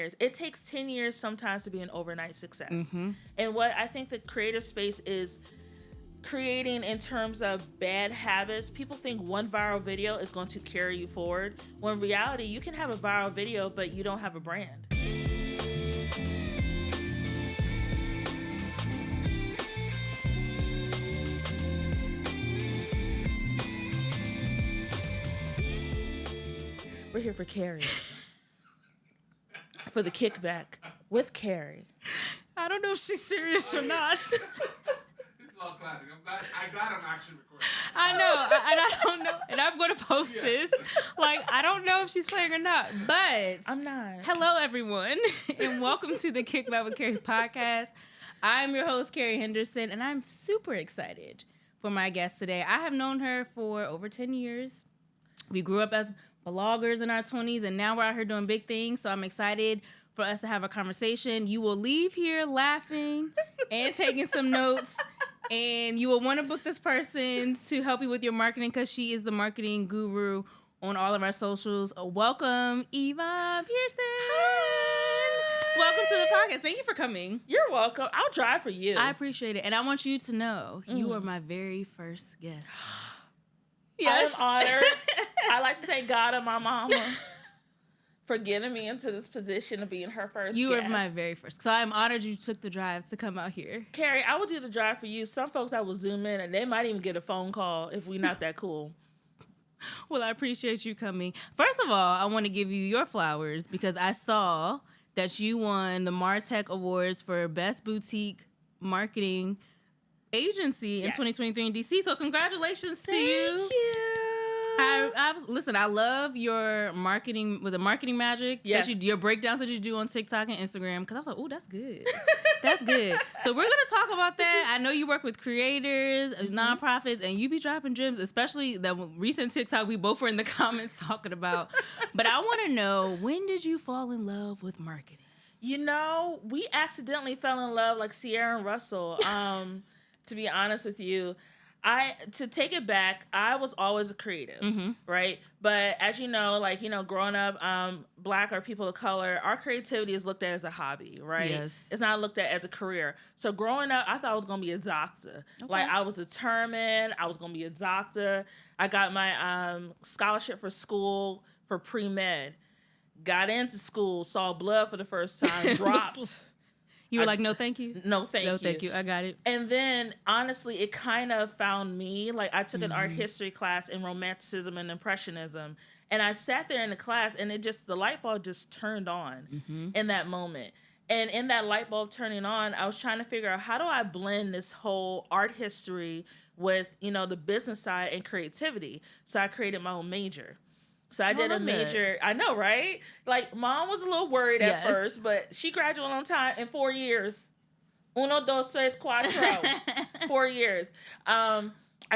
years. It takes 10 years sometimes to be an overnight success. Mm-hmm. And what I think the creative space is creating in terms of bad habits, people think one viral video is going to carry you forward, when in reality you can have a viral video but you don't have a brand. We're here for Keri. For the Kickback with Keri. I don't know if she's serious or not. This is all classic. I'm glad I got him action recording. I know, and I don't know, and I'm going to post this. Like, I don't know if she's playing or not, but I'm not. Hello, everyone, and welcome to the Kickback with Keri podcast. I'm your host, Keri Henderson, and I'm super excited for my guest today. I have known her for over 10 years. We grew up as bloggers in our 20s, and now we're out here doing big things, so I'm excited for us to have a conversation. You will leave here laughing and taking some notes, and you will want to book this person to help you with your marketing because she is the marketing guru on all of our socials. Welcome, Yvonne Pearson. Hi. Welcome to the podcast. Thank you for coming. You're welcome. I'll drive for you. I appreciate it, and I want you to know you are my very first guest. Yes. I'm honored. I like to thank God and my mama for getting me into this position of being her first You guest. were my very first. So I'm honored you took the drive to come out here. Keri, I will do the drive for you. Some folks I will Zoom in and they might even get a phone call if we're not that cool. Well, I appreciate you coming. First of all, I want to give you your flowers because I saw that you won the MarTech Awards for Best Boutique Marketing Agency in 2023 in DC. So congratulations to you. Thank you. Listen, I love your marketing. Was it marketing magic? Yes. Your breakdowns that you do on TikTok and Instagram. Because I was like, oh, that's good. That's good. So we're going to talk about that. I know you work with creators, nonprofits, and you be dropping gems, especially that recent TikTok we both were in the comments talking about. But I want to know, when did you fall in love with marketing? You know, we accidentally fell in love like Sierra and Russell. To be honest with you, to take it back, I was always a creative, right? But as you know, growing up, Black or people of color, our creativity is looked at as a hobby, right? Yes. It's not looked at as a career. So growing up, I thought I was going to be a doctor. Okay. Like, I was determined. I was going to be a doctor. I got my scholarship for school for pre-med. Got into school, saw blood for the first time, dropped. You were like, no, thank you. No, thank you. No, thank you. I got it. And then, honestly, it kind of found me. Like, I took an art history class in Romanticism and Impressionism. And I sat there in the class, and the light bulb just turned on in that moment. And in that light bulb turning on, I was trying to figure out, how do I blend this whole art history with, the business side and creativity? So I created my own major. So I did a major. I know, right? Like, mom was a little worried at first, but she graduated on time in 4 years. Uno, dos, tres, cuatro. 4 years. I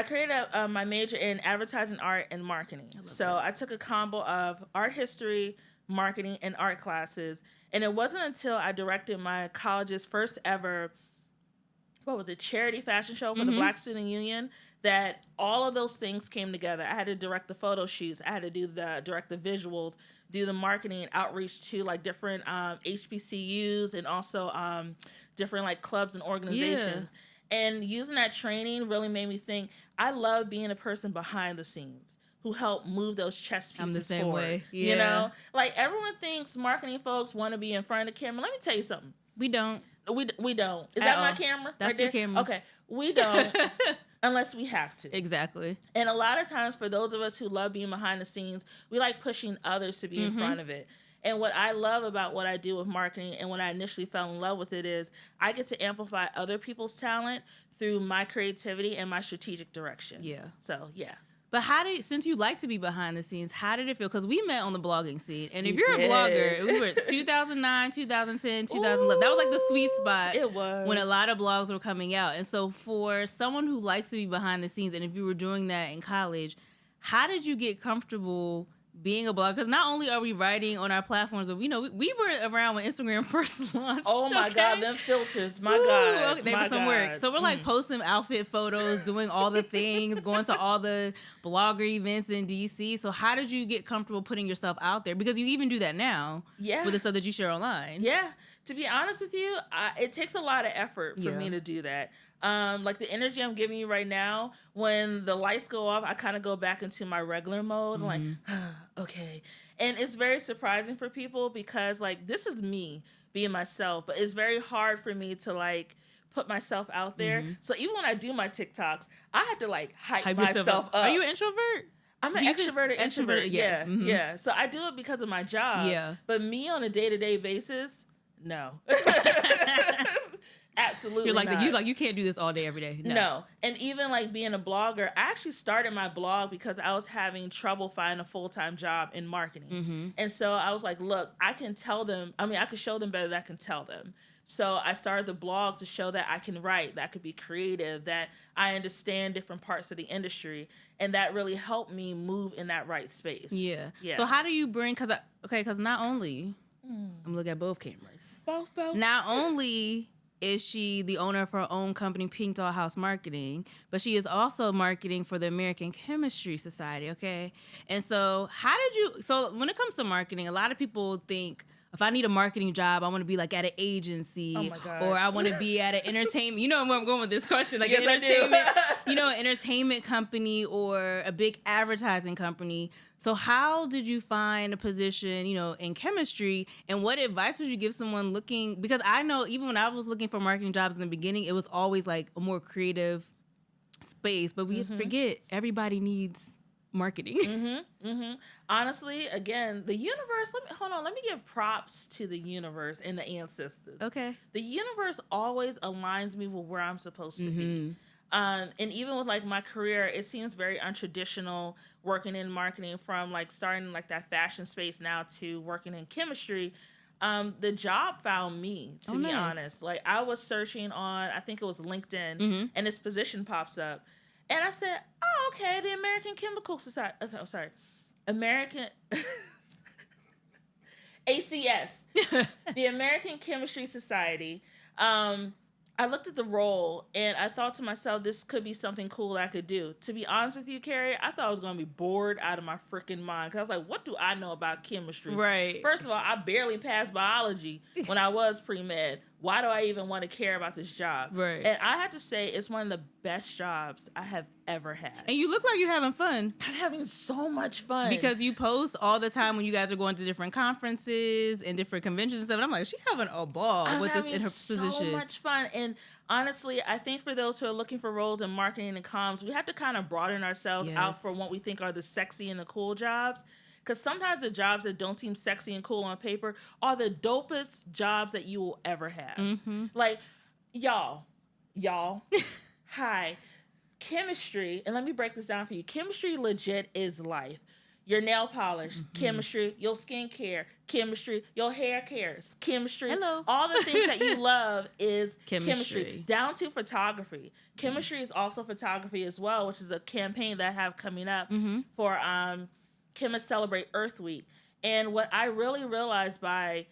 created my major in advertising, art, and marketing. I took a combo of art history, marketing, and art classes. And it wasn't until I directed my college's first ever, charity fashion show for the Black Student Union, that all of those things came together. I had to direct the photo shoots. I had to direct the visuals, do the marketing and outreach to different HBCUs and also different clubs and organizations. Yeah. And using that training really made me think, I love being a person behind the scenes who help move those chess pieces forward. I'm the same way. Yeah. You know? Like, everyone thinks marketing folks want to be in front of the camera. Let me tell you something. We don't. We don't. Is that my camera? That's right your there? camera. Okay. We don't. Unless we have to. Exactly. And a lot of times, for those of us who love being behind the scenes, we like pushing others to be in front of it. And what I love about what I do with marketing, and when I initially fell in love with it, is I get to amplify other people's talent through my creativity and my strategic direction. Yeah. So, yeah. But since you like to be behind the scenes, how did it feel? Because we met on the blogging scene. And if you're a blogger, we were 2009, 2010, 2011. That was like the sweet spot. It was. When a lot of blogs were coming out. And so for someone who likes to be behind the scenes, and if you were doing that in college, how did you get comfortable being a blogger, because not only are we writing on our platforms, but we were around when Instagram first launched. Oh my God, them filters, my God. Okay, they were some work. So we're like posting outfit photos, doing all the things, going to all the blogger events in DC. So how did you get comfortable putting yourself out there? Because you even do that now with the stuff that you share online. Yeah. To be honest with you, it takes a lot of effort for me to do that. Like the energy I'm giving you right now, when the lights go off, I kind of go back into my regular mode. I'm like, okay. And it's very surprising for people because like, this is me being myself, but it's very hard for me to like put myself out there. So even when I do my TikToks, I have to like hype myself up. Are you an introvert? I'm an extroverted introvert. Yeah. Yeah. So I do it because of my job. Yeah. But me on a day-to-day basis, no. Absolutely not. You can't do this all day, every day. No. And even like being a blogger, I actually started my blog because I was having trouble finding a full-time job in marketing. And so I was like, look, I can show them better than I can tell them. So I started the blog to show that I can write, that I could be creative, that I understand different parts of the industry. And that really helped me move in that right space. Yeah. So how do you bring, because not only, I'm looking at both cameras. Both. Not only is she the owner of her own company, PinkDollhouse Marketing, but she is also marketing for the American Chemistry Society, okay? And so when it comes to marketing, a lot of people think, if I need a marketing job, I want to be like at an agency, or I want to be at an entertainment. You know where I'm going with this question, like an entertainment company or a big advertising company. So how did you find a position, in chemistry, and what advice would you give someone looking? Because I know even when I was looking for marketing jobs in the beginning, it was always like a more creative space, but we forget everybody needs marketing. Honestly, again, the universe, let me give props to the universe and the ancestors. Okay. The universe always aligns me with where I'm supposed to be. And even with like my career, it seems very untraditional working in marketing, from like starting like that fashion space now to working in chemistry. The job found me, to be honest. Like I was searching on, I think it was LinkedIn, and this position pops up. And I said, oh, okay, the American Chemical Society. Okay, I'm sorry. American... ACS. The American Chemistry Society. I looked at the role, and I thought to myself, this could be something cool I could do. To be honest with you, Keri, I thought I was going to be bored out of my freaking mind. Because I was like, what do I know about chemistry? Right. First of all, I barely passed biology when I was pre-med. Why do I even want to care about this job? Right. And I have to say, it's one of the best jobs I have ever had. And you look like you're having fun. I'm having so much fun. Because you post all the time when you guys are going to different conferences and different conventions and stuff. And I'm like, she's having a ball with this in her position. So much fun. And honestly, I think for those who are looking for roles in marketing and comms, we have to kind of broaden ourselves out for what we think are the sexy and the cool jobs. Because sometimes the jobs that don't seem sexy and cool on paper are the dopest jobs that you will ever have. Like, y'all, hi, chemistry, and let me break this down for you. Chemistry legit is life. Your nail polish, chemistry, your skincare, chemistry, your hair care, chemistry. Hello. All the things that you love is chemistry. Down to photography. Chemistry is also photography as well, which is a campaign that I have coming up for Chemists Celebrate Earth Week. And what I really realized by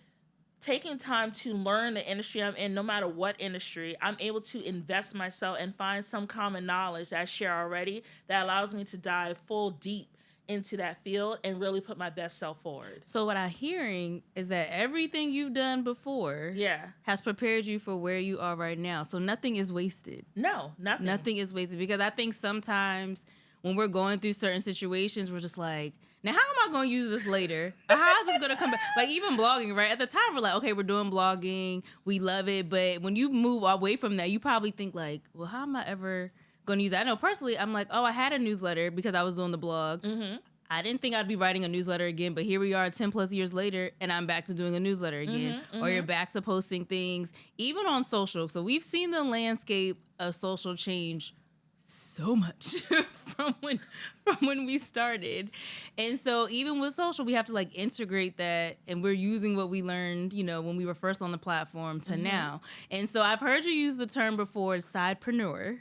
taking time to learn the industry I'm in, no matter what industry, I'm able to invest myself and find some common knowledge that I share already that allows me to dive full deep into that field and really put my best self forward. So what I'm hearing is that everything you've done before has prepared you for where you are right now. So nothing is wasted. No, nothing. Nothing is wasted, because I think sometimes when we're going through certain situations, we're just like, now how am I going to use this later? Or how is this going to come back? Like even blogging, right? At the time, we're like, okay, we're doing blogging. We love it. But when you move away from that, you probably think like, well, how am I ever going to use that? I know personally, I'm like, oh, I had a newsletter because I was doing the blog. I didn't think I'd be writing a newsletter again, but here we are 10 plus years later, and I'm back to doing a newsletter again. Or you're back to posting things, even on social. So we've seen the landscape of social change so much from when we started. And so even with social, we have to like integrate that, and we're using what we learned, when we were first on the platform to now. And so I've heard you use the term before, sidepreneur.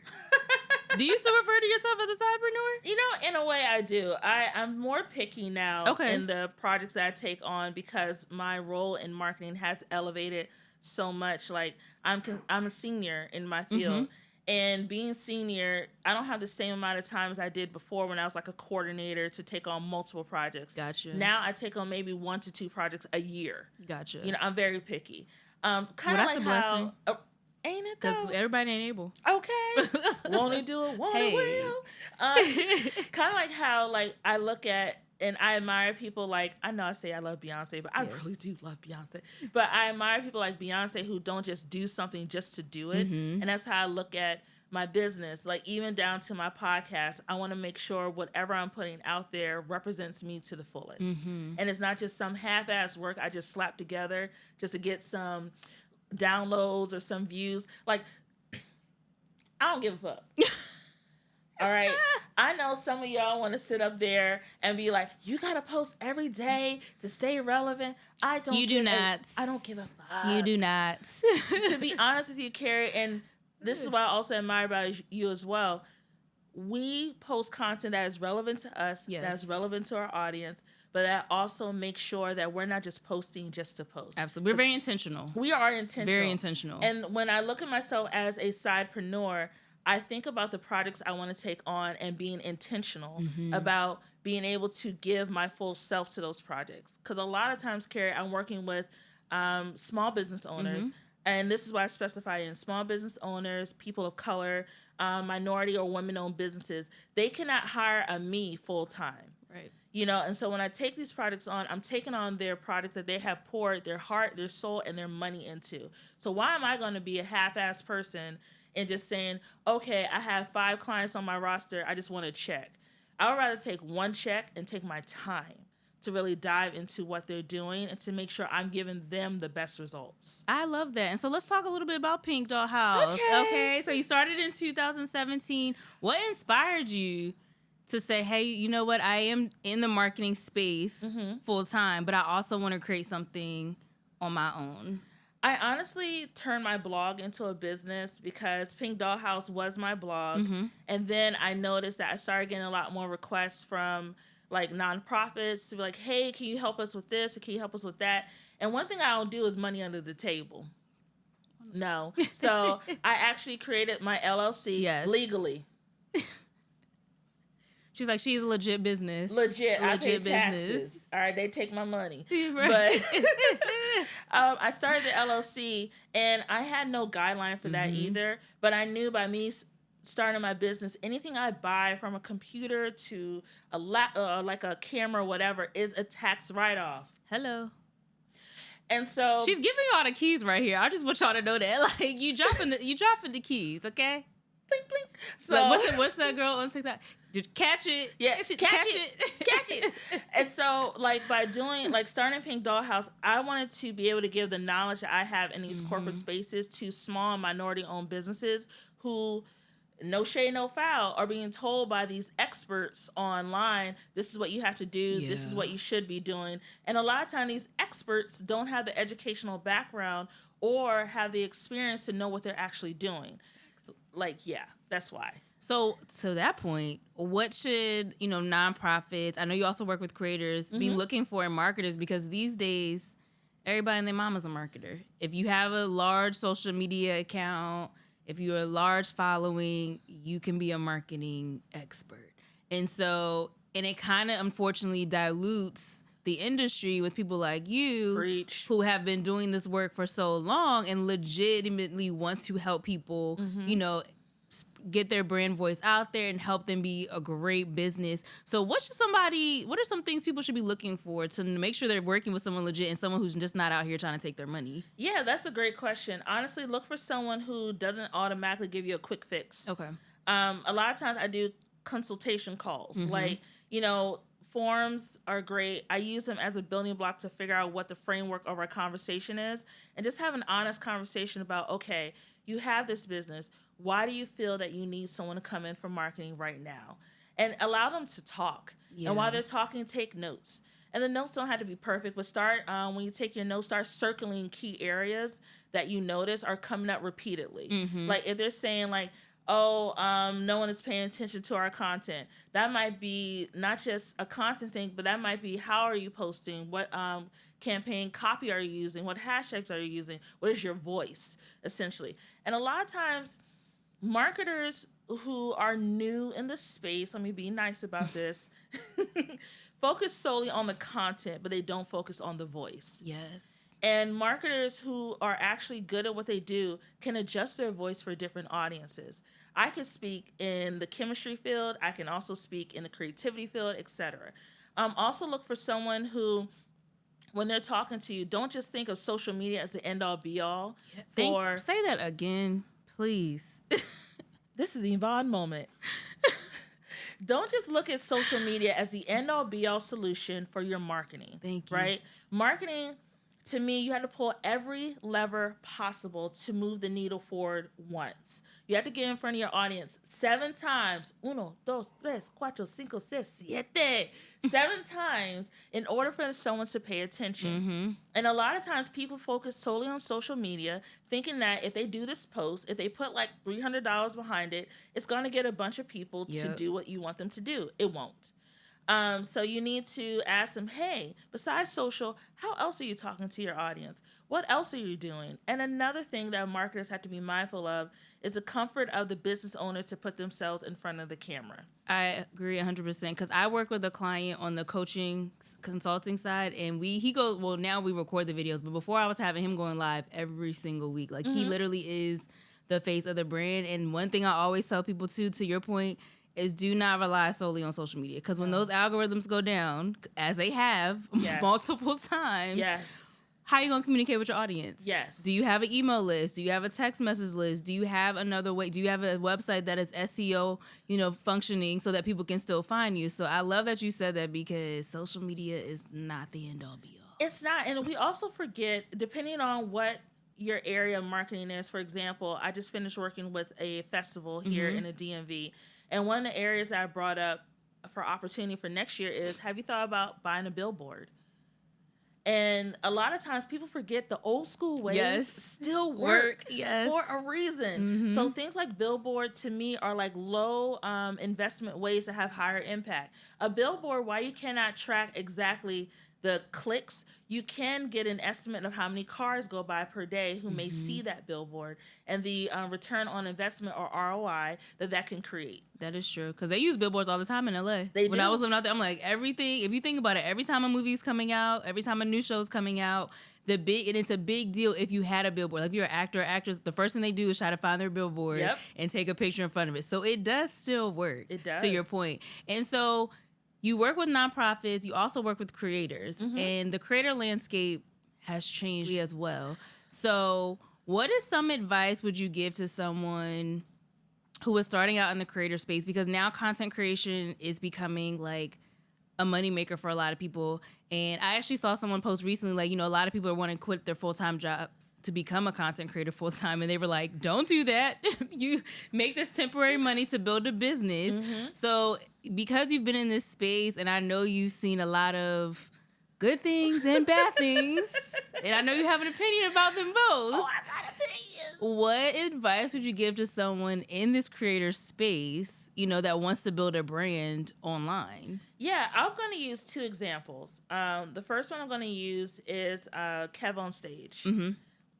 Do you still refer to yourself as a sidepreneur? You know, in a way I do. I'm more picky now in the projects that I take on because my role in marketing has elevated so much. Like I'm a senior in my field. And being senior, I don't have the same amount of time as I did before when I was like a coordinator to take on multiple projects. Gotcha. Now I take on maybe 1 to 2 projects a year. Gotcha. You know, I'm very picky. Kind of that's like a blessing. how... ain't it though? Because everybody ain't able. Okay. Won't he do it? Won't he will? Kind of like how like I look at and I admire people like, I know I say I love Beyonce, but I really do love Beyonce. But I admire people like Beyonce who don't just do something just to do it. And that's how I look at my business. Like even down to my podcast, I want to make sure whatever I'm putting out there represents me to the fullest. And it's not just some half-ass work I just slapped together just to get some downloads or some views. Like, I don't give a fuck. All right. I know some of y'all want to sit up there and be like, you got to post every day to stay relevant. I don't give a fuck. You do not. To be honest with you, Keri, and this is what I also admire about you as well. We post content that is relevant to us, that's relevant to our audience, but that also makes sure that we're not just posting just to post. Absolutely. We're very intentional. We are intentional. Very intentional. And when I look at myself as a sidepreneur, I think about the projects I want to take on and being intentional about being able to give my full self to those projects. Because a lot of times, Keri, I'm working with small business owners, and this is what I specify in small business owners, people of color, minority or women-owned businesses. They cannot hire me full-time. Right. You know, and so when I take these projects on, I'm taking on their projects that they have poured their heart, their soul, and their money into. So why am I going to be a half-ass person and just saying, okay, I have 5 clients on my roster, I just want to check? I would rather take one check and take my time to really dive into what they're doing and to make sure I'm giving them the best results. I love that. And so let's talk a little bit about PinkDollhouse. Okay. So you started in 2017. What inspired you to say, hey, you know what? I am in the marketing space full time, but I also want to create something on my own. I honestly turned my blog into a business because PinkDollhouse was my blog. And then I noticed that I started getting a lot more requests from like nonprofits to be like, hey, can you help us with this? Or can you help us with that? And one thing I don't do is money under the table. No. So I actually created my LLC legally. She's like, she's a legit business. Legit I pay business. Taxes. All right, they take my money. Right. But I started the LLC, and I had no guideline for that either. But I knew by me starting my business, anything I buy from a computer to a like a camera or whatever is a tax write-off. Hello. And so she's giving y'all the keys right here. I just want y'all to know that, like, you dropping the keys, okay? Blink, blink. So like, what's that girl on TikTok? Did catch it? Yeah, catch it. And so, like, by doing, like, starting PinkDollhouse, I wanted to be able to give the knowledge that I have in these corporate spaces to small minority-owned businesses who, no shade, no foul, are being told by these experts online, this is what you have to do, this is what you should be doing. And a lot of times, these experts don't have the educational background or have the experience to know what they're actually doing. Like, yeah, that's why. So to that point, what should, nonprofits, I know you also work with creators, be looking for in marketers? Because these days, everybody and their mama's a marketer. If you have a large social media account, if you're a large following, you can be a marketing expert. And it kind of unfortunately dilutes the industry with people like you who have been doing this work for so long and legitimately want to help people, get their brand voice out there and help them be a great business. So what are some things people should be looking for to make sure they're working with someone legit and someone who's just not out here trying to take their money? Yeah, that's a great question. Honestly, look for someone who doesn't automatically give you a quick fix. Okay. A lot of times I do consultation calls. Like, forums are great. I use them as a building block to figure out what the framework of our conversation is and just have an honest conversation about, okay, you have this business. Why do you feel that you need someone to come in for marketing right now? And allow them to talk. Yeah. And while they're talking, take notes. And the notes don't have to be perfect, but start, when you take your notes, start circling key areas that you notice are coming up repeatedly. Like if they're saying like, no one is paying attention to our content. That might be not just a content thing, but that might be how are you posting? What campaign copy are you using? What hashtags are you using? What is your voice, essentially? And a lot of times, marketers who are new in the space, let me be nice about this, focus solely on the content, but they don't focus on the voice. Yes. And marketers who are actually good at what they do can adjust their voice for different audiences. I can speak in the chemistry field. I can also speak in the creativity field, etc. Also look for someone who, when they're talking to you, don't just think of social media as the end-all, be-all. Say that again, please. This is the Yvonne moment. Don't just look at social media as the end-all, be-all solution for your marketing. Thank you. Right? Marketing, to me, you have to pull every lever possible to move the needle forward once. You have to get in front of your audience 7 times. 1, 2, 3, 4, 5, 6, 7. 7 times in order for someone to pay attention. Mm-hmm. And a lot of times people focus solely on social media, thinking that if they do this post, if they put like $300 behind it, it's going to get a bunch of people to do what you want them to do. It won't. So you need to ask them, hey, besides social, how else are you talking to your audience? What else are you doing? And another thing that marketers have to be mindful of is the comfort of the business owner to put themselves in front of the camera. I agree 100% because I work with a client on the coaching consulting side, and now we record the videos, but before I was having him going live every single week. Like he literally is the face of the brand. And one thing I always tell people too, to your point, is do not rely solely on social media. Because when those algorithms go down, as they have multiple times, how are you going to communicate with your audience? Yes. Do you have an email list? Do you have a text message list? Do you have another way? Do you have a website that is SEO, functioning so that people can still find you? So I love that you said that because social media is not the end all be all. It's not. And we also forget, depending on what your area of marketing is. For example, I just finished working with a festival here in the DMV. And one of the areas that I brought up for opportunity for next year is, have you thought about buying a billboard? And a lot of times people forget the old school ways still work for a reason. So things like billboard to me are like low investment ways to have higher impact. A billboard, while you cannot track exactly the clicks, you can get an estimate of how many cars go by per day who may see that billboard and the return on investment or ROI that can create. That is true because they use billboards all the time in LA. When I was living out there, I'm like, everything, if you think about it, every time a movie's coming out, every time a new show's coming out, and it's a big deal if you had a billboard. Like if you're an actor or actress, the first thing they do is try to find their billboard and take a picture in front of it. So it does still work. It does. To your point. And so you work with nonprofits. You also work with creators. And the creator landscape has changed as well. So what is some advice would you give to someone who is starting out in the creator space? Because now content creation is becoming like a moneymaker for a lot of people. And I actually saw someone post recently, like, a lot of people are wanting to quit their full-time job to become a content creator full-time. And they were like, don't do that. You make this temporary money to build a business. So because you've been in this space and I know you've seen a lot of good things and bad things, and I know you have an opinion about them both. Oh, I got an opinion. What advice would you give to someone in this creator space, that wants to build a brand online? Yeah, I'm going to use 2 examples. The first one I'm going to use is Kev on Stage.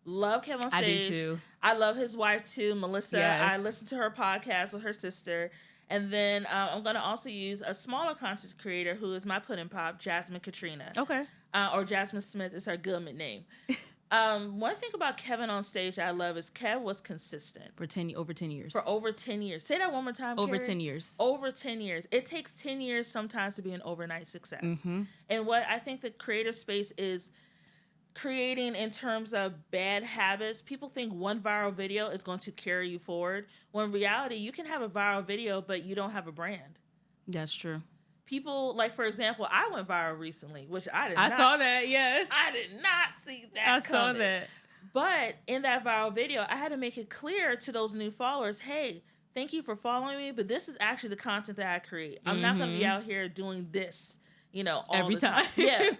Love Kev on Stage. I do too. I love his wife too, Melissa. Yes. I listen to her podcast with her sister. And then I'm going to also use a smaller content creator who is my pudding pop, Jasmine Katrina. Okay. Or Jasmine Smith is her Gilman name. One thing about Kevin on Stage I love is Kev was consistent. Over 10 years. For over 10 years. Say that one more time, Over Keri. 10 years. Over 10 years. It takes 10 years sometimes to be an overnight success. And what I think the creator space is creating in terms of bad habits, people think one viral video is going to carry you forward, when in reality, you can have a viral video, but you don't have a brand. That's true. People, like, for example, I went viral recently, which I saw that, yes. I did not see that I coming. saw that. But in that viral video, I had to make it clear to those new followers, hey, thank you for following me, but this is actually the content that I create. I'm not going to be out here doing this, all every the time. time. Yeah.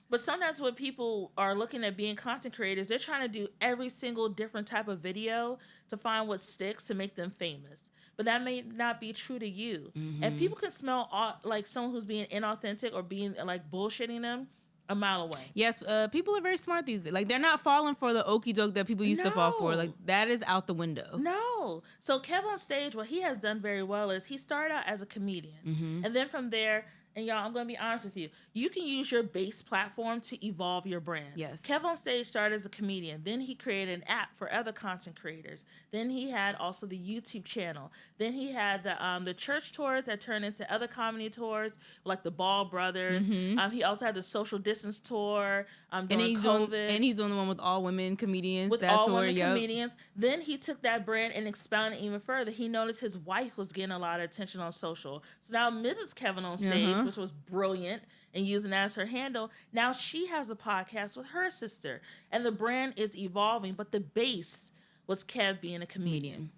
But sometimes when people are looking at being content creators, they're trying to do every single different type of video to find what sticks to make them famous. But that may not be true to you. And people can smell like someone who's being inauthentic or being like bullshitting them a mile away. Yes, people are very smart these days. Like, they're not falling for the okie doke that people used to fall for. Like, that is out the window. No. So Kev on Stage, what he has done very well is he started out as a comedian. And then from there, and y'all, I'm going to be honest with you, you can use your base platform to evolve your brand. Yes. Kev on Stage started as a comedian. Then he created an app for other content creators. Then he had also the YouTube channel. Then he had the church tours that turned into other comedy tours, like the Ball Brothers. He also had the social distance tour during COVID. And he's doing the one with all women comedians. With all women comedians. Then he took that brand and expounded even further. He noticed his wife was getting a lot of attention on social. So now Mrs. Kevin on Stage, which was brilliant, and using that as her handle, now she has a podcast with her sister. And the brand is evolving, but the base was Kev being a comedian.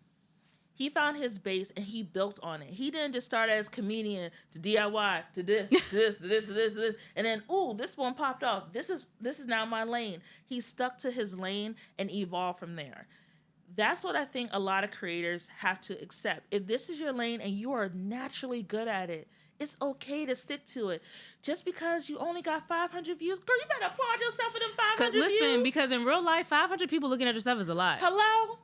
He found his base and he built on it. He didn't just start as comedian to DIY to this, this, and then this one popped off. This is now my lane. He stuck to his lane and evolved from there. That's what I think a lot of creators have to accept. If this is your lane and you are naturally good at it, it's okay to stick to it. Just because you only got 500 views, girl, you better applaud yourself for them 500 views. Listen, because in real life, 500 people looking at your stuff is a lot. Hello?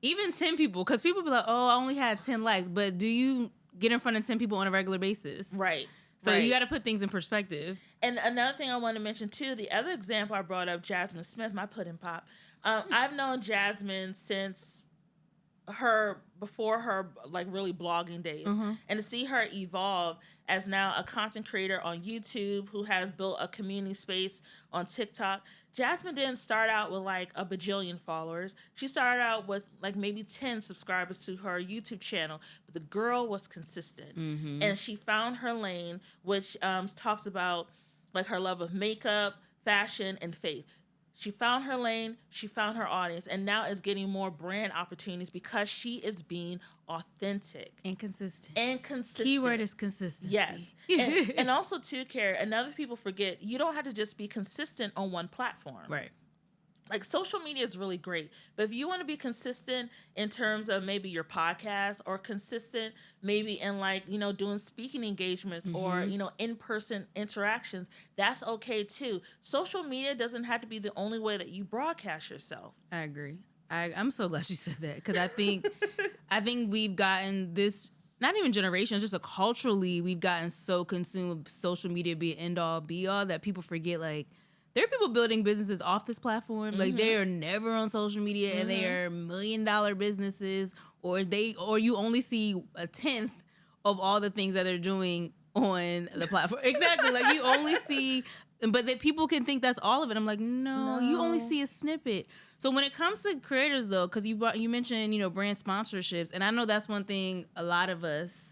Even 10 people, because people be like, oh, I only had 10 likes. But do you get in front of 10 people on a regular basis? Right. So you got to put things in perspective. And another thing I want to mention, too, the other example I brought up, Jasmine Smith, my pudding pop. I've known Jasmine since before her like really blogging days, and to see her evolve as now a content creator on YouTube who has built a community space on TikTok. Jasmine didn't start out with like a bajillion followers. She started out with like maybe 10 subscribers to her YouTube channel, but the girl was consistent, and she found her lane, which talks about like her love of makeup, fashion, and faith. She found her lane, she found her audience, and now is getting more brand opportunities because she is being authentic. And consistent. Keyword is consistency. Yes. and also, too, Keri, another people forget, you don't have to just be consistent on one platform. Right. Like, social media is really great, but if you want to be consistent in terms of maybe your podcast, or consistent maybe in like, doing speaking engagements or, in-person interactions, that's okay too. Social media doesn't have to be the only way that you broadcast yourself. I agree. I'm so glad you said that, because I think we've gotten this, not even generations, just culturally, we've gotten so consumed with social media being end all be all that people forget, like, there are people building businesses off this platform. Like, they are never on social media, and they are $1 million businesses, or you only see a tenth of all the things that they're doing on the platform. Exactly. Like, you only see, but that people can think that's all of it. I'm like, no, you only see a snippet. So when it comes to creators, though, because you mentioned, brand sponsorships, and I know that's one thing a lot of us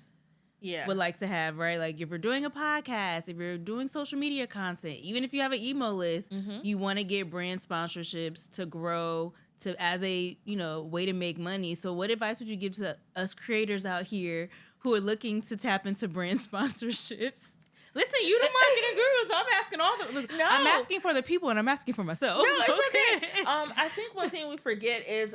would like to have, right? Like, if you're doing a podcast, if you're doing social media content, even if you have an email list, you want to get brand sponsorships to grow as a, way to make money. So what advice would you give to us creators out here who are looking to tap into brand sponsorships? Listen, you the marketing guru, so I'm asking all the... No. I'm asking for the people, and I'm asking for myself. No, it's okay. I think one thing we forget is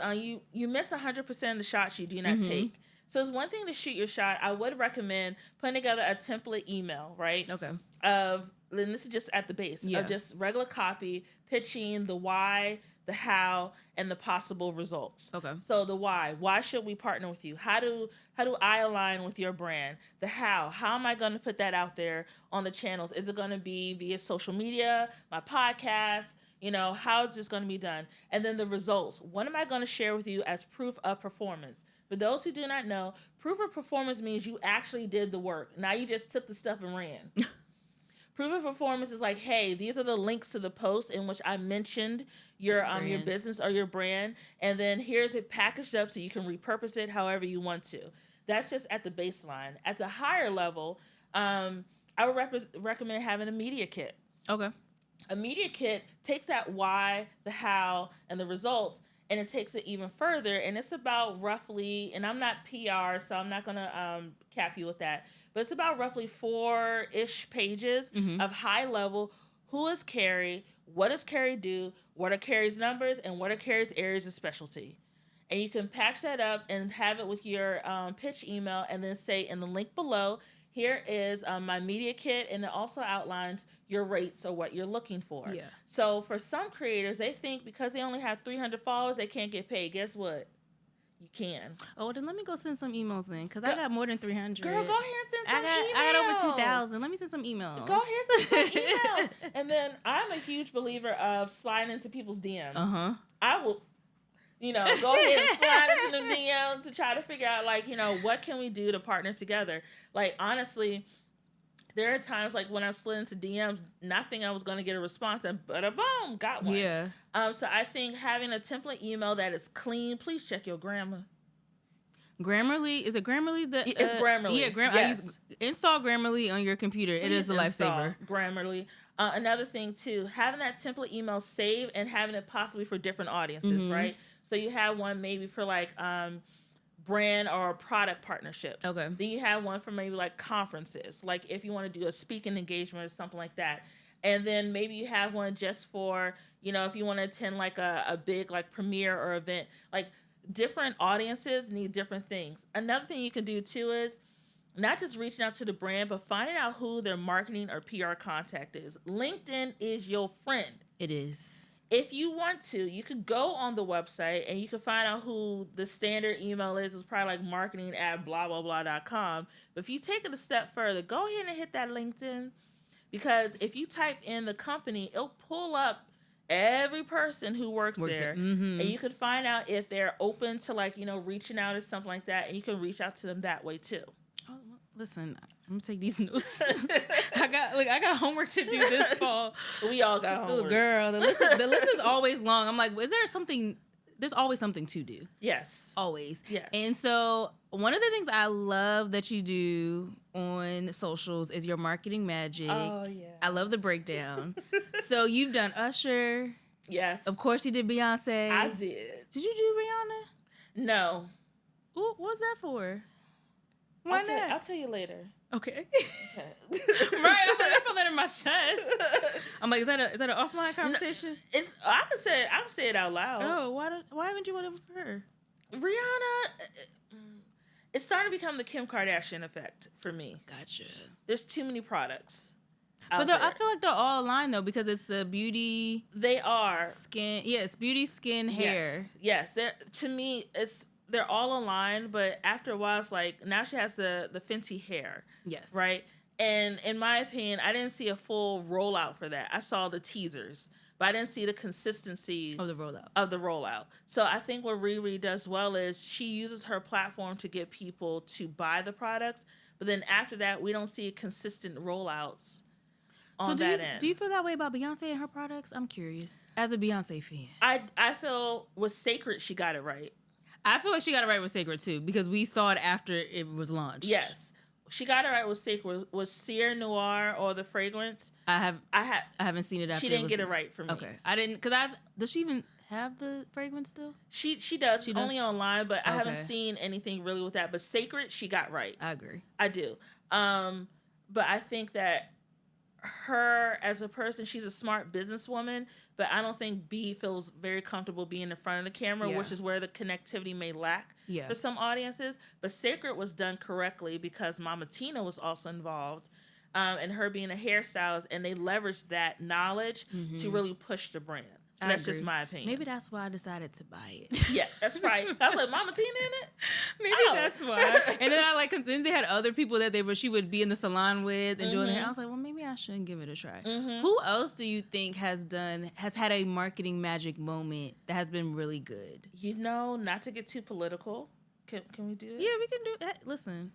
you miss 100% of the shots you do not take. So it's one thing to shoot your shot. I would recommend putting together a template email, right? Okay. And this is just at the base of just regular copy, pitching the why, the how, and the possible results. Okay. So the why. Why should we partner with you? How do I align with your brand? The how. How am I going to put that out there on the channels? Is it going to be via social media, my podcast? How is this going to be done? And then the results. What am I going to share with you as proof of performance? For those who do not know, proof of performance means you actually did the work. Now you just took the stuff and ran. Proof of performance is like, hey, these are the links to the post in which I mentioned your business or your brand, and then here's it packaged up so you can repurpose it however you want to. That's just at the baseline. At the higher level, I would recommend having a media kit. Okay. A media kit takes that why, the how, and the results, and it takes it even further, and it's about roughly, and I'm not PR, so I'm not going to cap you with that, but it's about roughly 4-ish pages of high-level who is Keri, what does Keri do, what are Keri's numbers, and what are Keri's areas of specialty. And you can package that up and have it with your pitch email, and then say in the link below, here is my media kit, and it also outlines your rates or what you're looking for. Yeah. So for some creators, they think because they only have 300 followers, they can't get paid. Guess what? You can. Oh, then let me go send some emails then, because I got more than 300. Girl, go ahead and send some emails. I got over 2,000. Let me send some emails. Go ahead and send some emails. And then I'm a huge believer of sliding into people's DMs. Uh-huh. I will, go ahead and slide into the DMs to try to figure out, what can we do to partner together? Like, honestly, there are times, when I slid into DMs, not thinking I was going to get a response, and boom, got one. Yeah. So I think having a template email that is clean, please check your grammar. Grammarly, is it Grammarly? It's Grammarly. Yeah, Yes. Install Grammarly on your computer. It is a lifesaver. Grammarly. Another thing, too, having that template email saved and having it possibly for different audiences, right? So you have one maybe for, brand or product partnerships. Okay. Then you have one for maybe conferences, if you want to do a speaking engagement or something like that. And then maybe you have one just for, if you want to attend a big premiere or event. Different audiences need different things. Another thing you can do too is not just reaching out to the brand, but finding out who their marketing or PR contact is. LinkedIn is your friend. It is. If you want to, you could go on the website and you can find out who the standard email is. It's probably marketing@blah.com. But if you take it a step further, go ahead and hit that LinkedIn, because if you type in the company, it'll pull up every person who works there. And you can find out if they're open to reaching out or something like that. And you can reach out to them that way too. Oh, listen, I'm gonna take these notes. I got homework to do this fall. We all got homework. Oh, girl, the list is always long. I'm like, is there something? There's always something to do. Yes. Always. Yes. And so one of the things I love that you do on socials is your marketing magic. Oh, yeah. I love the breakdown. So you've done Usher. Yes. Of course you did Beyonce. I did. Did you do Rihanna? No. Ooh, what was that for? Why not? I'll tell you later. Okay. Right, I feel that in my chest. I'm like, is that an offline conversation? No, I'll say it out loud. Oh, why haven't you went over for her? Rihanna, it's starting to become the Kim Kardashian effect for me. Gotcha. There's too many products. But I feel like they're all aligned though, because it's the beauty. They are skin. Yeah, it's beauty, skin, hair. Yes. To me, they're all aligned, but after a while, it's now she has the Fenty hair. Yes. Right? And in my opinion, I didn't see a full rollout for that. I saw the teasers, but I didn't see the consistency of the rollout. So I think what Riri does well is she uses her platform to get people to buy the products, but then after that, we don't see consistent rollouts on that end. Do you feel that way about Beyonce and her products? I'm curious. As a Beyonce fan. I feel with Sacred, she got it right. I feel like she got it right with Sacred too, because we saw it after it was launched. Yes, she got it right with Sacred. Was Sierra Noir or the fragrance? I haven't seen it after. She didn't get it right for me. Okay, I didn't, because does she even have the fragrance still? She does. She only online, but I haven't seen anything really with that. But Sacred, she got right. I agree. I do. But I think that her as a person, she's a smart businesswoman, but I don't think B feels very comfortable being in front of the camera, which is where the connectivity may lack for some audiences. But Sacred was done correctly because Mama Tina was also involved, and her being a hairstylist, and they leveraged that knowledge to really push the brand. So that's just my opinion. Maybe that's why I decided to buy it. Yeah, that's right. I was like, Mama Tina in it? Maybe that's why. And then then they had other people that she would be in the salon with and doing it. I was like, well, maybe I shouldn't give it a try. Who else do you think has had a marketing magic moment that has been really good? Not to get too political. Can we do it? Yeah, we can do it. Listen.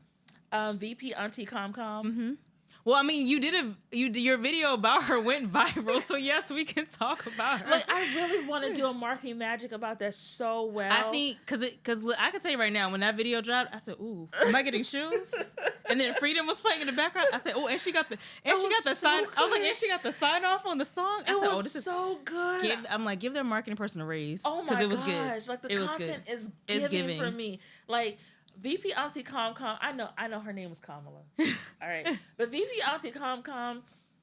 VP Auntie ComCom. Well, I mean, your video about her went viral, so yes, we can talk about her. I really want to do a marketing magic about that so well. I think because I can tell you right now, when that video dropped, I said, "Ooh, am I getting shoes?" And then Freedom was playing in the background. I said, "Oh, and she got the sign." I was like, "And she got the sign off on the song." I said, "Oh, this is so good." Give their marketing person a raise. Oh my it was gosh! Good. The content is giving for me. VP Auntie ComCom, I know her name is Kamala. All right. But VP Auntie ComCom,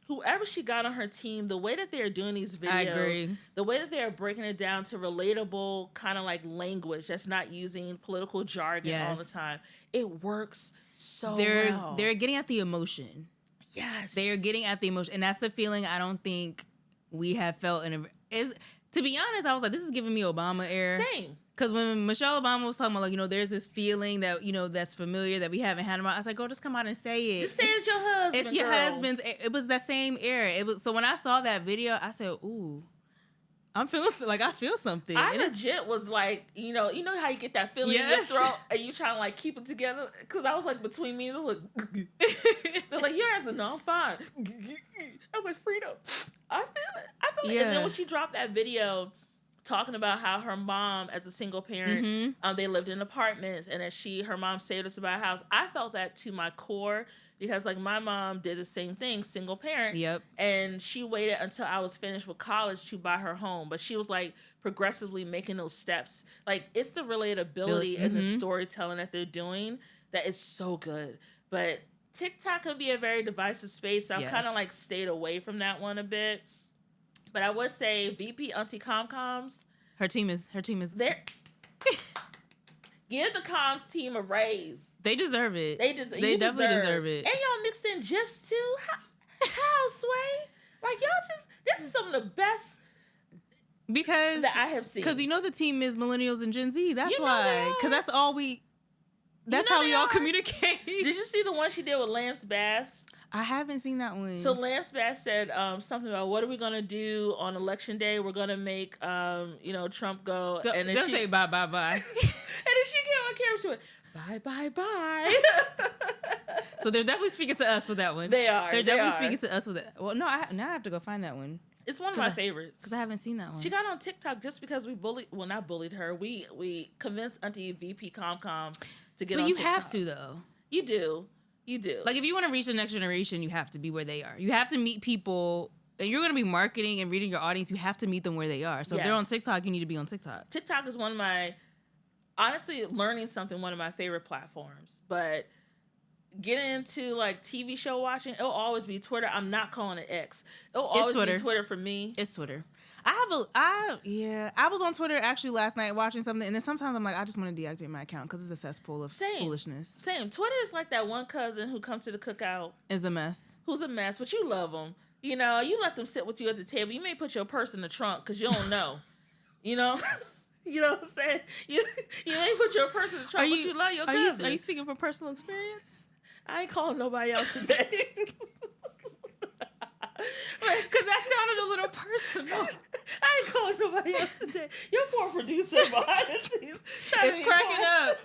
whoever she got on her team, the way that they're doing these videos, I agree. the way that they're breaking it down to relatable kind of like language that's not using political jargon all the time, it works so well. They're getting at the emotion. Yes. They are getting at the emotion. And that's the feeling I don't think we have felt to be honest, I was like, this is giving me Obama era. Same. Because when Michelle Obama was talking about, like, you know, there's this feeling that, you know, that's familiar that we haven't had about, I was like, girl, just come out and say it. Just say it's your husband. It's your husband's. It was that same era. It was. So when I saw that video, I said, ooh, I feel something. I legit was like, you know how you get that feeling in your throat and you trying to like keep it together? Because I was like, between me and them, they're like, your answer, no, I'm fine. I was like, freedom. I feel it. And then when she dropped that video talking about how her mom, as a single parent, they lived in apartments, and that her mom saved her to buy a house. I felt that to my core, because like my mom did the same thing, single parent. Yep. And she waited until I was finished with college to buy her home. But she was like progressively making those steps. Like, it's the relatability and the storytelling that they're doing that is so good. But TikTok can be a very divisive space. So I've kind of like stayed away from that one a bit. But I would say VP Auntie Comcoms. Her team is there. Give the comms team a raise. They deserve it. They definitely deserve it. And y'all mix in GIFs too. How Sway? Like, y'all this is some of the best because that I have seen. Because you know the team is millennials and Gen Z. That's you know why. Because that's all we. That's how we all communicate. Did you see the one she did with Lance Bass? I haven't seen that one. So Lance Bass said something about, what are we gonna do on election day? We're gonna make Trump go. Don't say bye. And then she came on camera. She went, bye. So they're definitely speaking to us with that one. They are. They're definitely speaking to us with it. Well, no, now I have to go find that one. It's one of my favorites. Because I haven't seen that one. She got on TikTok just because we not bullied her. We convinced Auntie VP Comcom to get on TikTok. But you have to, though. You do. Like, if you want to reach the next generation, you have to be where they are. You have to meet people, and you're going to be marketing and reading your audience. You have to meet them where they are. So if they're on TikTok, you need to be on TikTok. TikTok is one of my, honestly, learning something, one of my favorite platforms. But getting into like TV show watching, it'll always be Twitter. I'm not calling it X. It'll always be Twitter for me. It's Twitter. I was on Twitter actually last night watching something, and then sometimes I'm like, I just want to deactivate my account because it's a cesspool of foolishness. Same. Twitter is like that one cousin who comes to the cookout. Is a mess. Who's a mess, but you love them. You know, you let them sit with you at the table. You may put your purse in the trunk because you don't know. You know? You know what I'm saying? You may put your purse in the trunk, but you love your cousin. Are you speaking from personal experience? I ain't calling nobody out today. Because that sounded a little personal. I ain't calling nobody else today. Your poor producer behind the scenes. It's cracking up.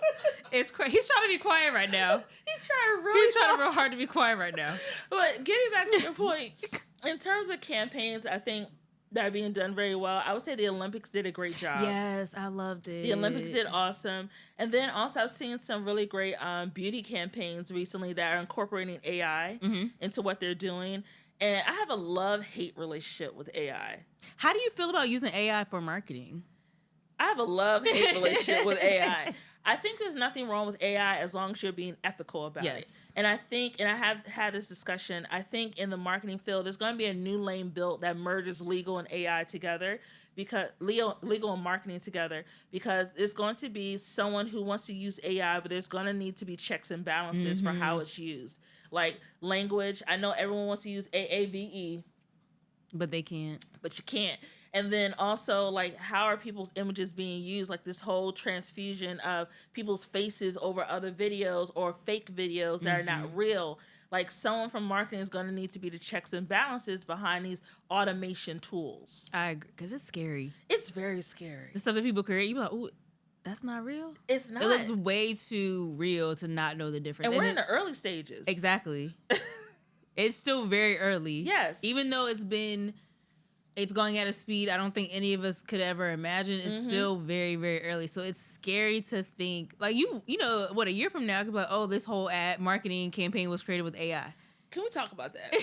He's trying to be quiet right now. He's trying real hard to be quiet right now. But getting back to your point, in terms of campaigns, I think that are being done very well. I would say the Olympics did a great job. Yes, I loved it. The Olympics did awesome. And then also I've seen some really great beauty campaigns recently that are incorporating AI into what they're doing. And I have a love-hate relationship with AI. How do you feel about using AI for marketing? I have a love-hate relationship with AI. I think there's nothing wrong with AI as long as you're being ethical about it. And I think, and I have had this discussion, I think in the marketing field, there's going to be a new lane built that merges legal and AI together, because legal and marketing together, because there's going to be someone who wants to use AI, but there's going to need to be checks and balances for how it's used. Like language, I know everyone wants to use AAVE, but they can't. But you can't. And then also, like, how are people's images being used? Like this whole transfusion of people's faces over other videos or fake videos that are not real. Like, someone from marketing is going to need to be the checks and balances behind these automation tools. I agree, because it's scary. It's very scary. The stuff that people create, you be like, ooh, that's not real? It's not. It looks way too real to not know the difference. And we're in the early stages. Exactly. It's still very early. Yes. Even though it's going at a speed I don't think any of us could ever imagine. It's still very, very early. So it's scary to think, like, you know, what, a year from now, I could be like, oh, this whole ad marketing campaign was created with AI. Can we talk about that?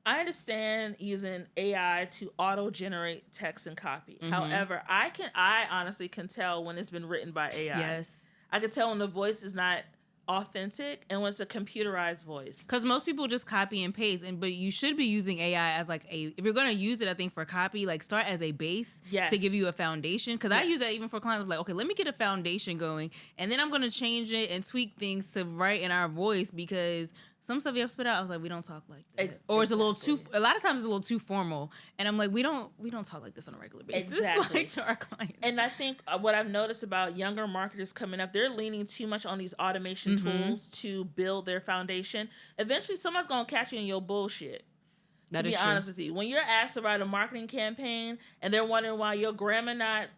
I understand using AI to auto-generate text and copy. However, I honestly can tell when it's been written by AI. Yes. I can tell when the voice is not authentic and what's a computerized voice. Because most people just copy and paste, but you should be using AI as like if you're gonna use it, I think for copy, like start as a base to give you a foundation. Because I use that even for clients. I'm like, okay, let me get a foundation going, and then I'm gonna change it and tweak things to write in our voice, because some stuff you have spit out, I was like, we don't talk like that. Or it's a lot of times it's a little too formal. And I'm like, we don't talk like this on a regular basis. Like to our clients. And I think what I've noticed about younger marketers coming up, they're leaning too much on these automation tools to build their foundation. Eventually someone's going to catch you in your bullshit. To be honest with you, when you're asked to write a marketing campaign and they're wondering why your grammar not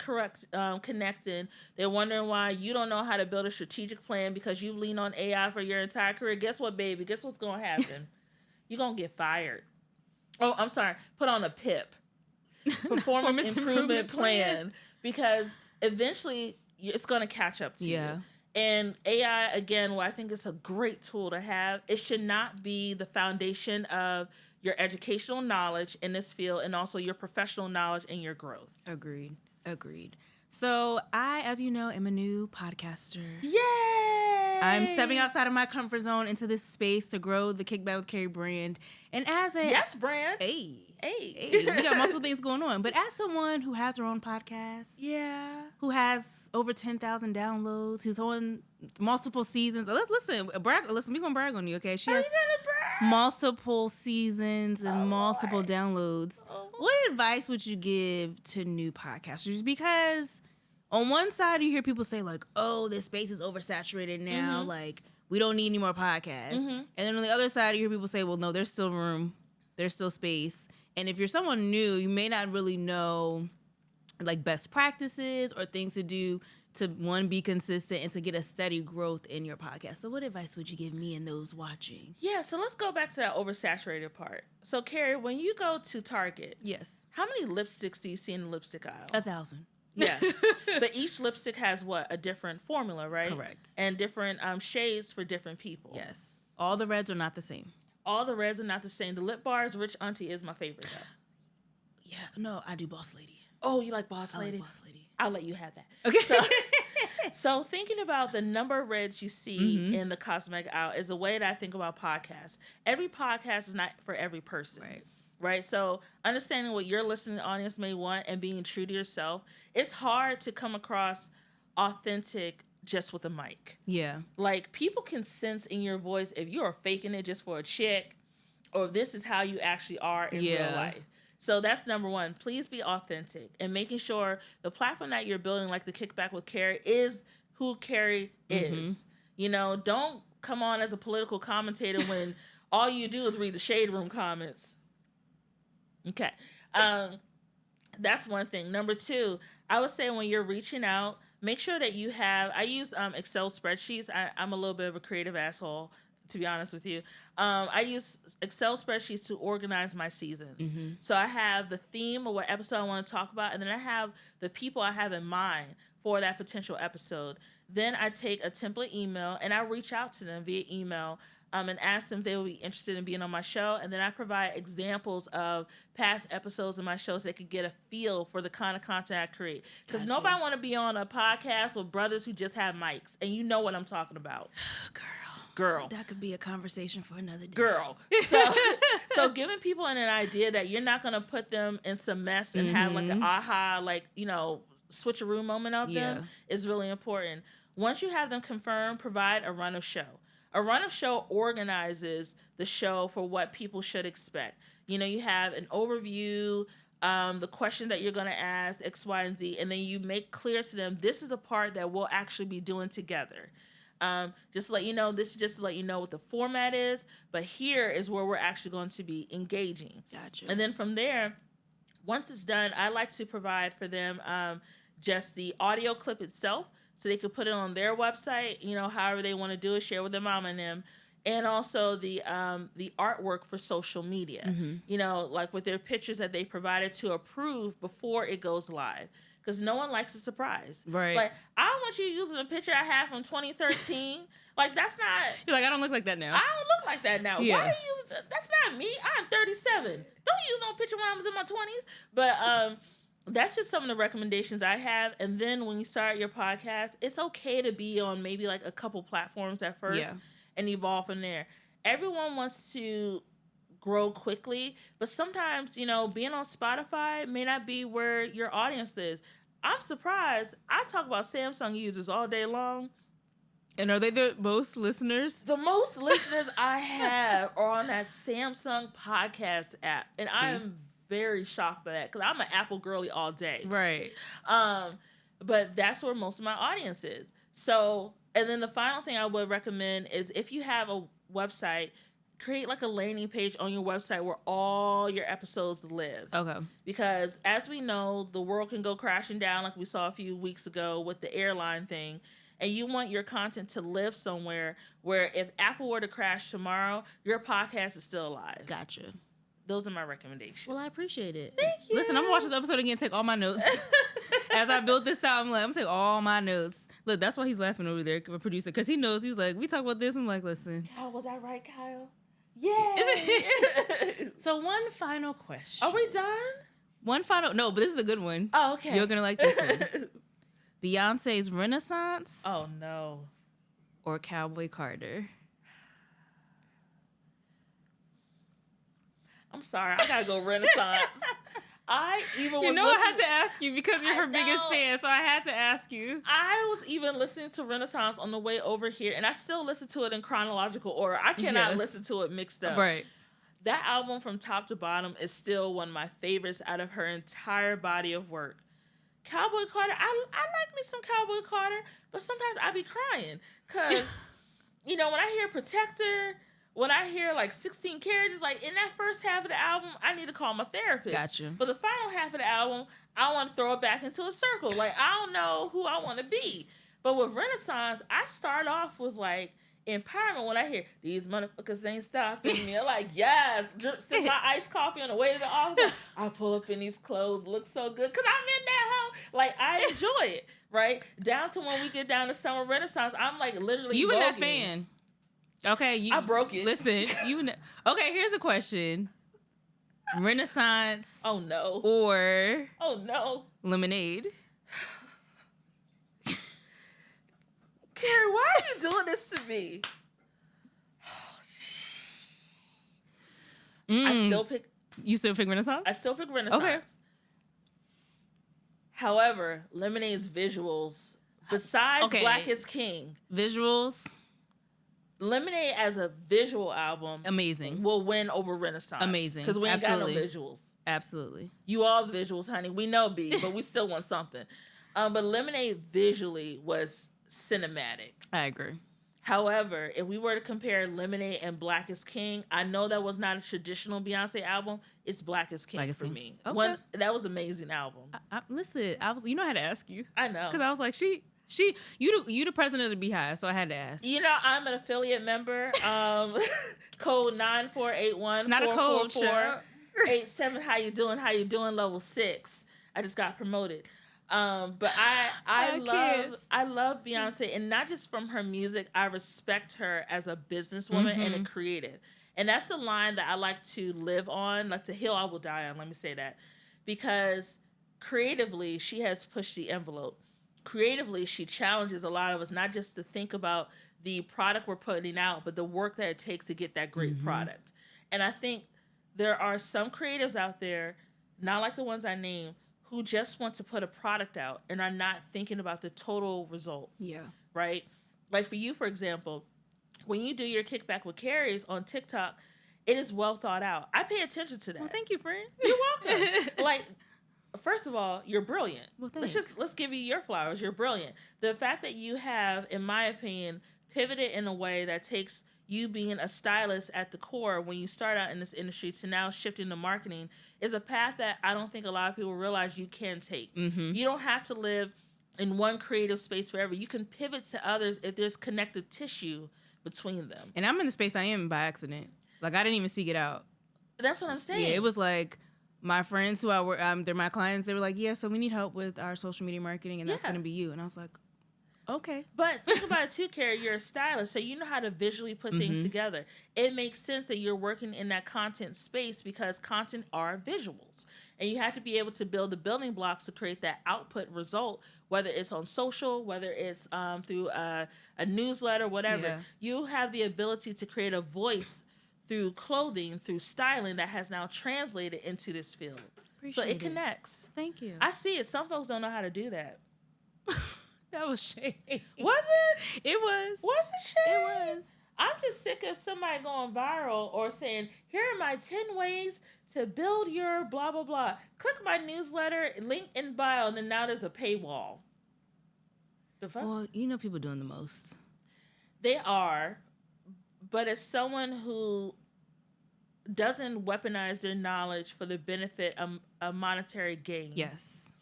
connecting, they're wondering why you don't know how to build a strategic plan because you've leaned on AI for your entire career. Guess what, baby? Guess what's going to happen? You're going to get fired. Oh, I'm sorry. Put on a PIP. Performance Improvement Plan. Because eventually it's going to catch up to you. And AI, again, well, I think it's a great tool to have. It should not be the foundation of your educational knowledge in this field and also your professional knowledge and your growth. Agreed. So I, as you know, am a new podcaster. Yay! I'm stepping outside of my comfort zone into this space to grow the Kickback with Keri brand. And as a... Yes, brand. Hey. We got multiple things going on. But as someone who has her own podcast... Yeah. Who has over 10,000 downloads, who's on multiple seasons... Listen, we're going to brag on you, okay? She has multiple seasons and multiple downloads. What advice would you give to new podcasters? Because on one side, you hear people say, like, oh, this space is oversaturated now. Like, we don't need any more podcasts. And then on the other side, you hear people say, well, no, there's still room. There's still space. And if you're someone new, you may not really know, like, best practices or things to do to, one, be consistent and to get a steady growth in your podcast. So what advice would you give me and those watching? Yeah, so let's go back to that oversaturated part. So, Keri, when you go to Target, yes, how many lipsticks do you see in the lipstick aisle? 1,000. Yes. But each lipstick has what? A different formula, right? Correct. And different shades for different people. Yes. All the reds are not the same. All the reds are not the same. The lip bars, Rich Auntie is my favorite, though. Yeah, no, I do Boss Lady. Oh, you like Boss Lady? I like Boss Lady. I'll let you have that. Okay. So thinking about the number of reds you see in the cosmetic aisle is a way that I think about podcasts. Every podcast is not for every person. Right? So understanding what your listening audience may want and being true to yourself, it's hard to come across authentic just with a mic. Yeah. Like, people can sense in your voice if you are faking it just for a check or if this is how you actually are in real life. So that's number one. Please be authentic and making sure the platform that you're building, like the Kickback with Keri, is who Keri is. You know, don't come on as a political commentator when all you do is read the Shade Room comments. Okay. That's one thing. Number two, I would say when you're reaching out, make sure that you have, I use Excel spreadsheets. I'm a little bit of a creative asshole, to be honest with you. I use Excel spreadsheets to organize my seasons. So I have the theme of what episode I want to talk about, and then I have the people I have in mind for that potential episode. Then I take a template email and I reach out to them via email and ask them if they would be interested in being on my show. And then I provide examples of past episodes of my shows so they could get a feel for the kind of content I create. Because nobody want to be on a podcast with brothers who just have mics. And you know what I'm talking about. Girl. That could be a conversation for another day. Girl. So giving people an idea that you're not going to put them in some mess and have like an aha, like, you know, switcheroo moment of them is really important. Once you have them confirmed, provide a run of show. A run of show organizes the show for what people should expect. You know, you have an overview, the question that you're going to ask, X, Y, and Z, and then you make clear to them, this is a part that we'll actually be doing together. Just to let you know, this is just to let you know what the format is, but here is where we're actually going to be engaging. Gotcha. And then from there, once it's done, I like to provide for them just the audio clip itself, so they could put it on their website, you know, however they want to do it, share with their mom and them. And also the artwork for social media, you know, like with their pictures that they provided to approve before it goes live. Because no one likes a surprise. Right. Like, I don't want you using a picture I had from 2013. Like, that's not... You're like, I don't look like that now. I don't look like that now. Yeah. Why are you using... That's not me. I'm 37. Don't use no picture when I was in my 20s. But that's just some of the recommendations I have. And then when you start your podcast, it's okay to be on maybe like a couple platforms at first and evolve from there. Everyone wants to grow quickly, but sometimes, you know, being on Spotify may not be where your audience is. I'm surprised. I talk about Samsung users all day long. And are they the most listeners? The most listeners I have are on that Samsung podcast app. And I am very shocked by that because I'm an Apple girly all day. Right. But that's where most of my audience is. So, and then the final thing I would recommend is if you have a website, create like a landing page on your website where all your episodes live. Okay. Because as we know, the world can go crashing down like we saw a few weeks ago with the airline thing. And you want your content to live somewhere where if Apple were to crash tomorrow, your podcast is still alive. Gotcha. Those are my recommendations. Well, I appreciate it. Thank you. Listen, I'm going to watch this episode again and take all my notes. As I built this out, I'm going to take all my notes. Look, that's why he's laughing over there, a producer, because he knows. He was like, we talk about this. I'm like, listen. Kyle, was I right, Kyle? Yeah. So one final question. Are we done? No, but this is a good one. Oh, okay. You're going to like this one. Beyonce's Renaissance? Oh, no. Or Cowboy Carter? I'm sorry. I got to go Renaissance. I had to ask you because you're her biggest fan, so I had to ask you. I was even listening to Renaissance on the way over here, and I still listen to it in chronological order. I cannot listen to it mixed up. Right. That album from top to bottom is still one of my favorites out of her entire body of work. Cowboy Carter, I like me some Cowboy Carter, but sometimes I be crying because, when I hear Protector, when I hear like 16 Carriages, like in that first half of the album, I need to call my therapist. Gotcha. But the final half of the album, I want to throw it back into a circle. Like, I don't know who I want to be. But with Renaissance, I start off with like empowerment when I hear these motherfuckers ain't stopping me. I'm like, yes, sip my iced coffee on the way to the office. I pull up in these clothes, look so good because I'm in that hoe. Like, I enjoy it, right? Down to when we get down to Summer Renaissance, I'm like literally You and that voguing. fan. Okay, I broke it. Listen, okay, here's a question. Renaissance. Oh, no. Or Oh, no. Lemonade. Keri, why are you doing this to me? You still pick Renaissance? I still pick Renaissance. Okay. However, Lemonade's visuals, besides Black is King, visuals, Lemonade as a visual album, amazing, will win over Renaissance. Amazing, because we ain't got no visuals. Absolutely, you all visuals, honey. We know B, but we still want something. But Lemonade visually was cinematic. I agree. However, if we were to compare Lemonade and Black is King, I know that was not a traditional Beyonce album. It's Black is King for me. Okay. That was an amazing album. Listen, I had to ask you. I know. Because I was like, you the president of the Beehive, so I had to ask. I'm an affiliate member. Code 9481. Not a code, 87. How you doing? Level 6. I just got promoted. But I love Beyonce, and not just from her music. I respect her as a businesswoman and a creative, and that's a line that I like to live on, like the hill I will die on. Let me say that, because creatively she has pushed the envelope. Creatively, she challenges a lot of us, not just to think about the product we're putting out, but the work that it takes to get that great product. And I think there are some creatives out there, not like the ones I named, who just want to put a product out and are not thinking about the total results. Yeah. Right? Like for you, for example, when you do your Kickback with Keri's on TikTok, it is well thought out. I pay attention to that. Well, thank you, friend. You're welcome. Like, first of all, you're brilliant. Well, thanks. Let's give you your flowers. You're brilliant. The fact that you have, in my opinion, pivoted in a way that takes you being a stylist at the core when you start out in this industry to now shifting to marketing is a path that I don't think a lot of people realize you can take. You don't have to live in one creative space forever. You can pivot to others if there's connective tissue between them. And I'm in the space I am by accident. Like, I didn't even seek it out. That's what I'm saying. Yeah, it was like my friends who I work, they're my clients. They were like, yeah, so we need help with our social media marketing, and that's going to be you. And I was like, okay. But think about it too, Keri. You're a stylist, so you know how to visually put things together. It makes sense that you're working in that content space because content are visuals. And you have to be able to build the building blocks to create that output result, whether it's on social, whether it's through a newsletter, whatever. Yeah. You have the ability to create a voice through clothing, through styling that has now translated into this field. Appreciate so it connects. Thank you. I see it. Some folks don't know how to do that. That was shade. Was it? It was. Was it shade? It was. I'm just sick of somebody going viral or saying, here are my 10 ways to build your blah, blah, blah. Click my newsletter, link in bio, and then now there's a paywall. The fuck? Well, you know people doing the most. They are, but as someone who doesn't weaponize their knowledge for the benefit of a monetary gain, Yes.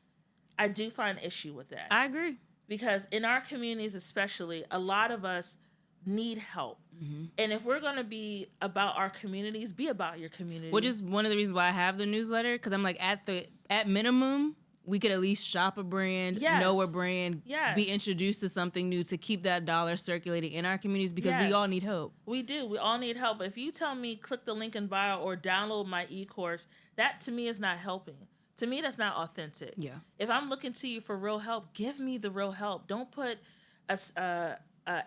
I do find issue with that. I agree. Because in our communities especially, a lot of us need help. Mm-hmm. And if we're going to be about our communities, be about your community. Which is one of the reasons why I have the newsletter, because I'm like, at minimum, we could at least shop a brand, Yes. know a brand, Yes. be introduced to something new to keep that dollar circulating in our communities, because we Yes. all need help. We do. We all need help. If you tell me click the link in bio or download my e-course, that to me is not helping. To me, that's not authentic. Yeah. If I'm looking to you for real help, give me the real help. Don't put a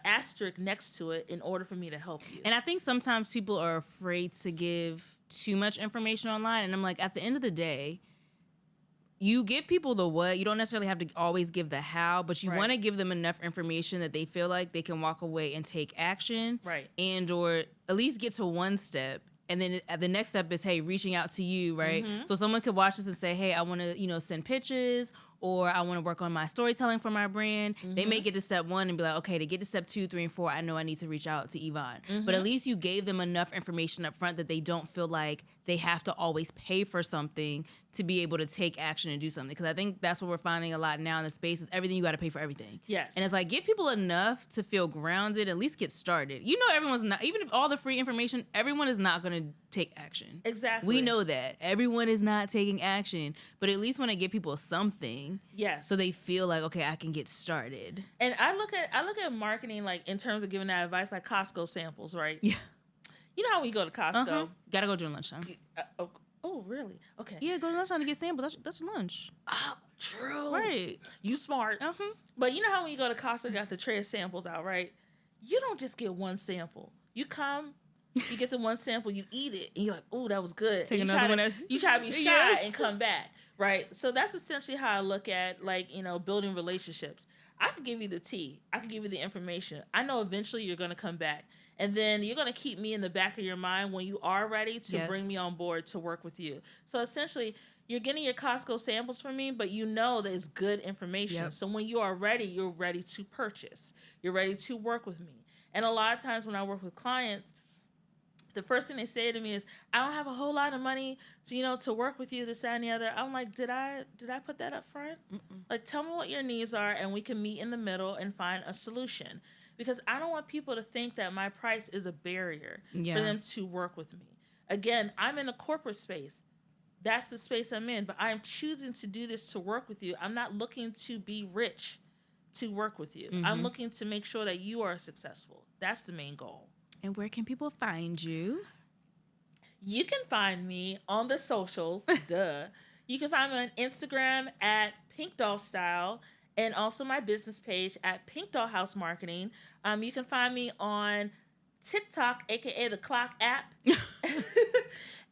asterisk next to it in order for me to help you. And I think sometimes people are afraid to give too much information online. And I'm like, at the end of the day, you give people the what. You don't necessarily have to always give the how, but you Right. want to give them enough information that they feel like they can walk away and take action. Right. And or at least get to one step. And then the next step is, hey, reaching out to you, right? Mm-hmm. So someone could watch this and say, hey, I want to, send pictures, or I want to work on my storytelling for my brand. Mm-hmm. They may get to step 1 and be like, okay, to get to step 2, 3, and 4, I know I need to reach out to Yvonne. Mm-hmm. But at least you gave them enough information up front that they don't feel like they have to always pay for something to be able to take action and do something. Because I think that's what we're finding a lot now in the space is everything, you got to pay for everything. Yes. And it's like, give people enough to feel grounded, at least get started. You know, everyone's not, even if all the free information, everyone is not going to take action. Exactly. We know that. Everyone is not taking action, but at least want to give people something. Yes. So they feel like, okay, I can get started. And I look at marketing like in terms of giving that advice, like Costco samples, right? Yeah. You know how when you go to Costco? Gotta go during lunchtime. Oh, really? Okay. Yeah, go to lunchtime to get samples. That's your lunch. Oh, true. Right. You smart. Uh-huh. But you know how when you go to Costco, you got the tray of samples out, right? You don't just get one sample. You come, you get the one sample, you eat it, and you're like, "Ooh, that was good." Take and another one. You try to be shy Yes. and come back, right? So that's essentially how I look at building relationships. I can give you the tea. I can give you the information. I know eventually you're going to come back. And then you're going to keep me in the back of your mind when you are ready to Yes. bring me on board to work with you. So essentially, you're getting your Costco samples from me, but you know that it's good information. Yep. So when you are ready, you're ready to purchase. You're ready to work with me. And a lot of times when I work with clients, the first thing they say to me is, I don't have a whole lot of money to work with you, this, that, and the other. I'm like, did I put that up front? Mm-mm. Like, tell me what your needs are, and we can meet in the middle and find a solution. Because I don't want people to think that my price is a barrier for them to work with me. Again, I'm in a corporate space. That's the space I'm in. But I am choosing to do this to work with you. I'm not looking to be rich to work with you. Mm-hmm. I'm looking to make sure that you are successful. That's the main goal. And where can people find you? You can find me on the socials. Duh. You can find me on Instagram at PinkDollStyle. And also my business page at PinkDollhouse Marketing. You can find me on TikTok, aka the Clock app,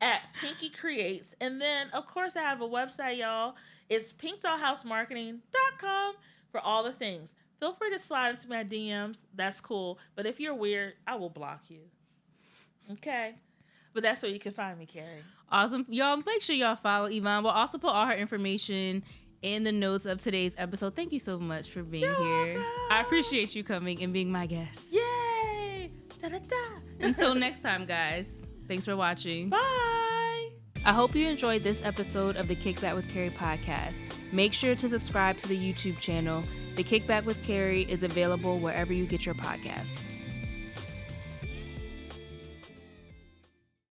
at Pinky Creates. And then, of course, I have a website, y'all. It's PinkDollhouseMarketing.com for all the things. Feel free to slide into my DMs. That's cool. But if you're weird, I will block you. Okay? But that's where you can find me, Keri. Awesome. Y'all, make sure y'all follow Yvonne. We'll also put all her information in the notes of today's episode. Thank you so much for being here. Welcome. I appreciate you coming and being my guest. Yay! Da-da-da. Until next time, guys. Thanks for watching. Bye! I hope you enjoyed this episode of the Kickback with Keri podcast. Make sure to subscribe to the YouTube channel. The Kickback with Keri is available wherever you get your podcasts.